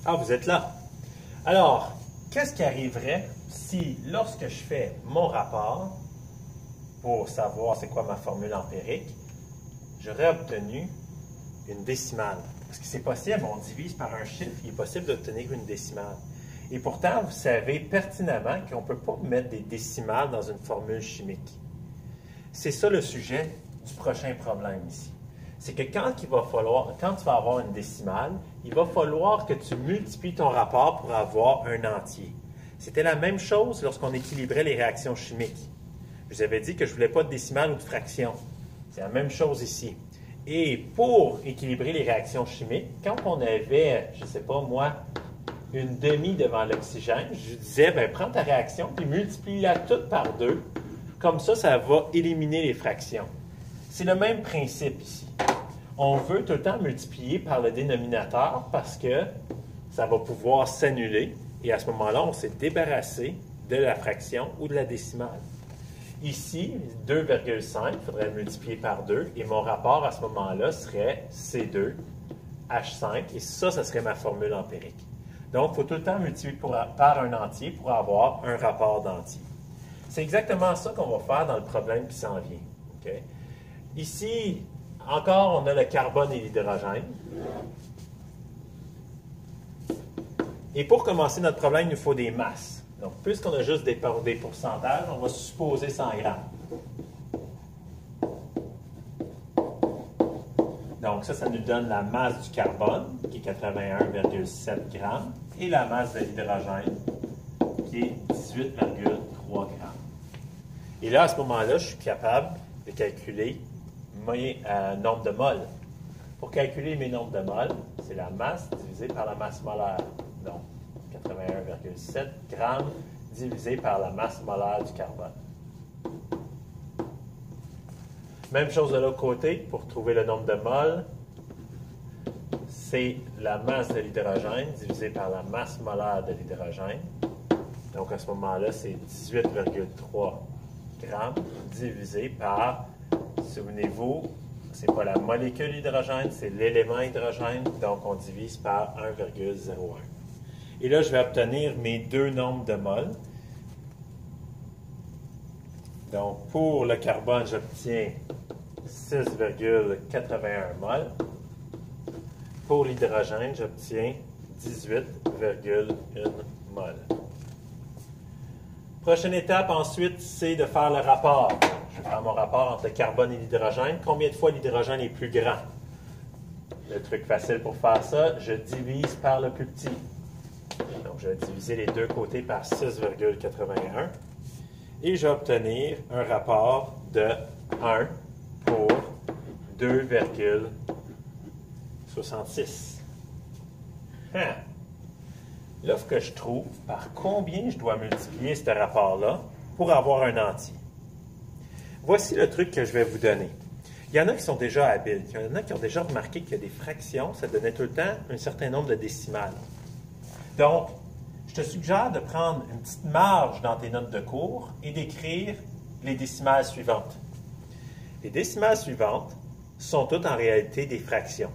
Ah, vous êtes là. Alors, qu'est-ce qui arriverait si, lorsque je fais mon rapport, pour savoir c'est quoi ma formule empirique, j'aurais obtenu une décimale? Parce que c'est possible, on divise par un chiffre, il est possible d'obtenir une décimale. Et pourtant, vous savez pertinemment qu'on ne peut pas mettre des décimales dans une formule chimique. C'est ça le sujet du prochain problème ici. C'est que quand tu vas avoir une décimale, il va falloir que tu multiplies ton rapport pour avoir un entier. C'était la même chose lorsqu'on équilibrait les réactions chimiques. Je vous avais dit que je ne voulais pas de décimale ou de fraction. C'est la même chose ici. Et pour équilibrer les réactions chimiques, quand on avait, je ne sais pas moi, une demi devant l'oxygène, je disais, bien, prends ta réaction puis multiplie-la toute par 2. Comme ça va éliminer les fractions. C'est le même principe ici. On veut tout le temps multiplier par le dénominateur parce que ça va pouvoir s'annuler. Et à ce moment-là, on s'est débarrassé de la fraction ou de la décimale. Ici, 2,5, il faudrait le multiplier par 2. Et mon rapport à ce moment-là serait C2H5. Et ça serait ma formule empirique. Donc, il faut tout le temps multiplier par un entier pour avoir un rapport d'entier. C'est exactement ça qu'on va faire dans le problème qui s'en vient. Okay? Ici, encore, on a le carbone et l'hydrogène. Et pour commencer notre problème, il nous faut des masses. Donc, puisqu'on a juste des pourcentages, on va supposer 100 grammes. Donc, ça nous donne la masse du carbone, qui est 81,7 grammes, et la masse de l'hydrogène, qui est 18,3 grammes. Et là, à ce moment-là, je suis capable de calculer mes nombres de moles. Pour calculer mes nombres de moles, c'est la masse divisée par la masse molaire. Donc, 81,7 grammes divisé par la masse molaire du carbone. Même chose de l'autre côté, pour trouver le nombre de moles, c'est la masse de l'hydrogène divisée par la masse molaire de l'hydrogène. Donc, à ce moment-là, c'est 18,3 grammes divisé par, souvenez-vous, ce n'est pas la molécule hydrogène, c'est l'élément hydrogène, donc on divise par 1,01. Et là, je vais obtenir mes deux nombres de moles. Donc, pour le carbone, j'obtiens 6,81 moles. Pour l'hydrogène, j'obtiens 18,1 moles. Prochaine étape ensuite, c'est de faire le rapport. Je vais faire mon rapport entre le carbone et l'hydrogène. Combien de fois l'hydrogène est plus grand? Le truc facile pour faire ça, je divise par le plus petit. Donc, je vais diviser les deux côtés par 6,81. Et je vais obtenir un rapport de 1 pour 2,66. Là, il faut que je trouve par combien je dois multiplier ce rapport-là pour avoir un entier. Voici le truc que je vais vous donner. Il y en a qui sont déjà habiles. Il y en a qui ont déjà remarqué qu'il y a des fractions, ça donnait tout le temps un certain nombre de décimales. Donc, je te suggère de prendre une petite marge dans tes notes de cours et d'écrire les décimales suivantes. Les décimales suivantes sont toutes en réalité des fractions.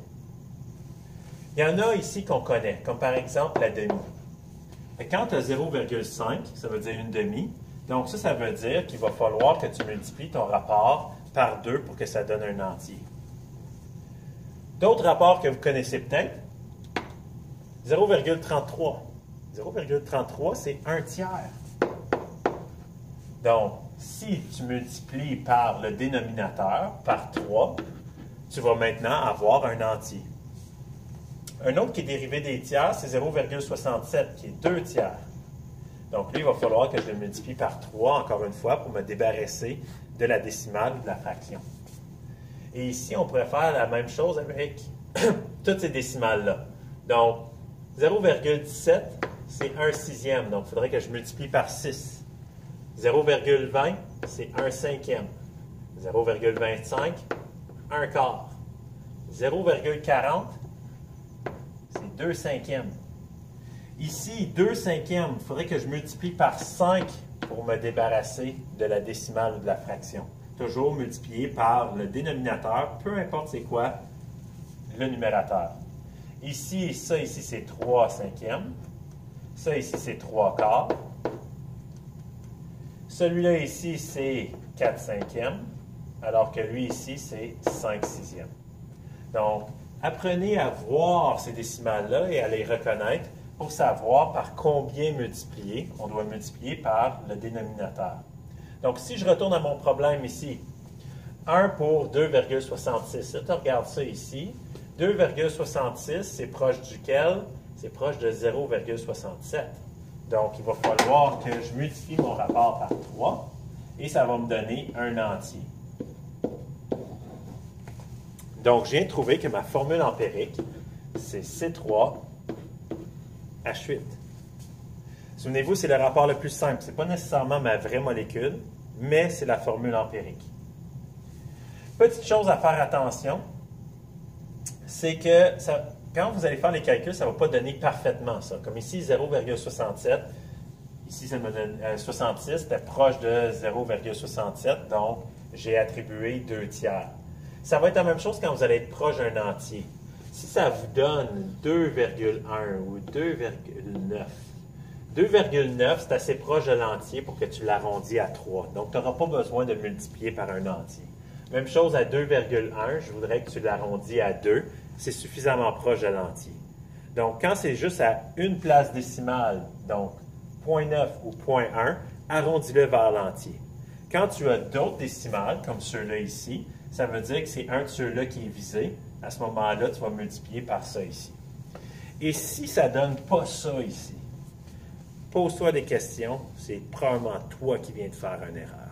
Il y en a ici qu'on connaît, comme par exemple la demi. Quand tu as 0,5, ça veut dire une demi. Donc ça veut dire qu'il va falloir que tu multiplies ton rapport par 2 pour que ça donne un entier. D'autres rapports que vous connaissez peut-être, 0,33. 0,33, c'est un tiers. Donc, si tu multiplies par le dénominateur, par 3, tu vas maintenant avoir un entier. Un autre qui est dérivé des tiers, c'est 0,67, qui est 2 tiers. Donc, lui, il va falloir que je le multiplie par 3, encore une fois, pour me débarrasser de la décimale ou de la fraction. Et ici, on pourrait faire la même chose avec toutes ces décimales-là. Donc, 0,17, c'est 1 sixième. Donc, il faudrait que je multiplie par 6. 0,20, c'est 1 cinquième. 0,25, 1 quart. 0,40, c'est 2 cinquièmes. Ici, 2 cinquièmes, il faudrait que je multiplie par 5 pour me débarrasser de la décimale ou de la fraction. Toujours multiplié par le dénominateur, peu importe c'est quoi, le numérateur. Ici, ça ici, c'est 3 cinquièmes. Ça ici, c'est 3 quarts. Celui-là ici, c'est 4 cinquièmes, alors que lui ici, c'est 5 sixièmes. Donc, apprenez à voir ces décimales-là et à les reconnaître pour savoir par combien multiplier. On doit multiplier par le dénominateur. Donc, si je retourne à mon problème ici, 1 pour 2,66. Là, tu regardes ça ici. 2,66, c'est proche duquel? C'est proche de 0,67. Donc, il va falloir que je multiplie mon rapport par 3 et ça va me donner un entier. Donc, je viens de trouver que ma formule empirique, c'est C3 H8. Souvenez-vous, c'est le rapport le plus simple. Ce n'est pas nécessairement ma vraie molécule, mais c'est la formule empirique. Petite chose à faire attention, c'est que quand vous allez faire les calculs, ça ne va pas donner parfaitement ça. Comme ici, 0,67. Ici, ça me donne 66, c'était proche de 0,67, donc j'ai attribué 2 tiers. Ça va être la même chose quand vous allez être proche d'un entier. Si ça vous donne 2,1 ou 2,9, 2,9, c'est assez proche de l'entier pour que tu l'arrondis à 3. Donc, tu n'auras pas besoin de le multiplier par un entier. Même chose à 2,1, je voudrais que tu l'arrondis à 2. C'est suffisamment proche de l'entier. Donc, quand c'est juste à une place décimale, donc 0,9 ou 0,1, arrondis-le vers l'entier. Quand tu as d'autres décimales, comme ceux-là ici, ça veut dire que c'est un de ceux-là qui est visé. À ce moment-là, tu vas multiplier par ça ici. Et si ça ne donne pas ça ici, pose-toi des questions. C'est probablement toi qui viens de faire une erreur.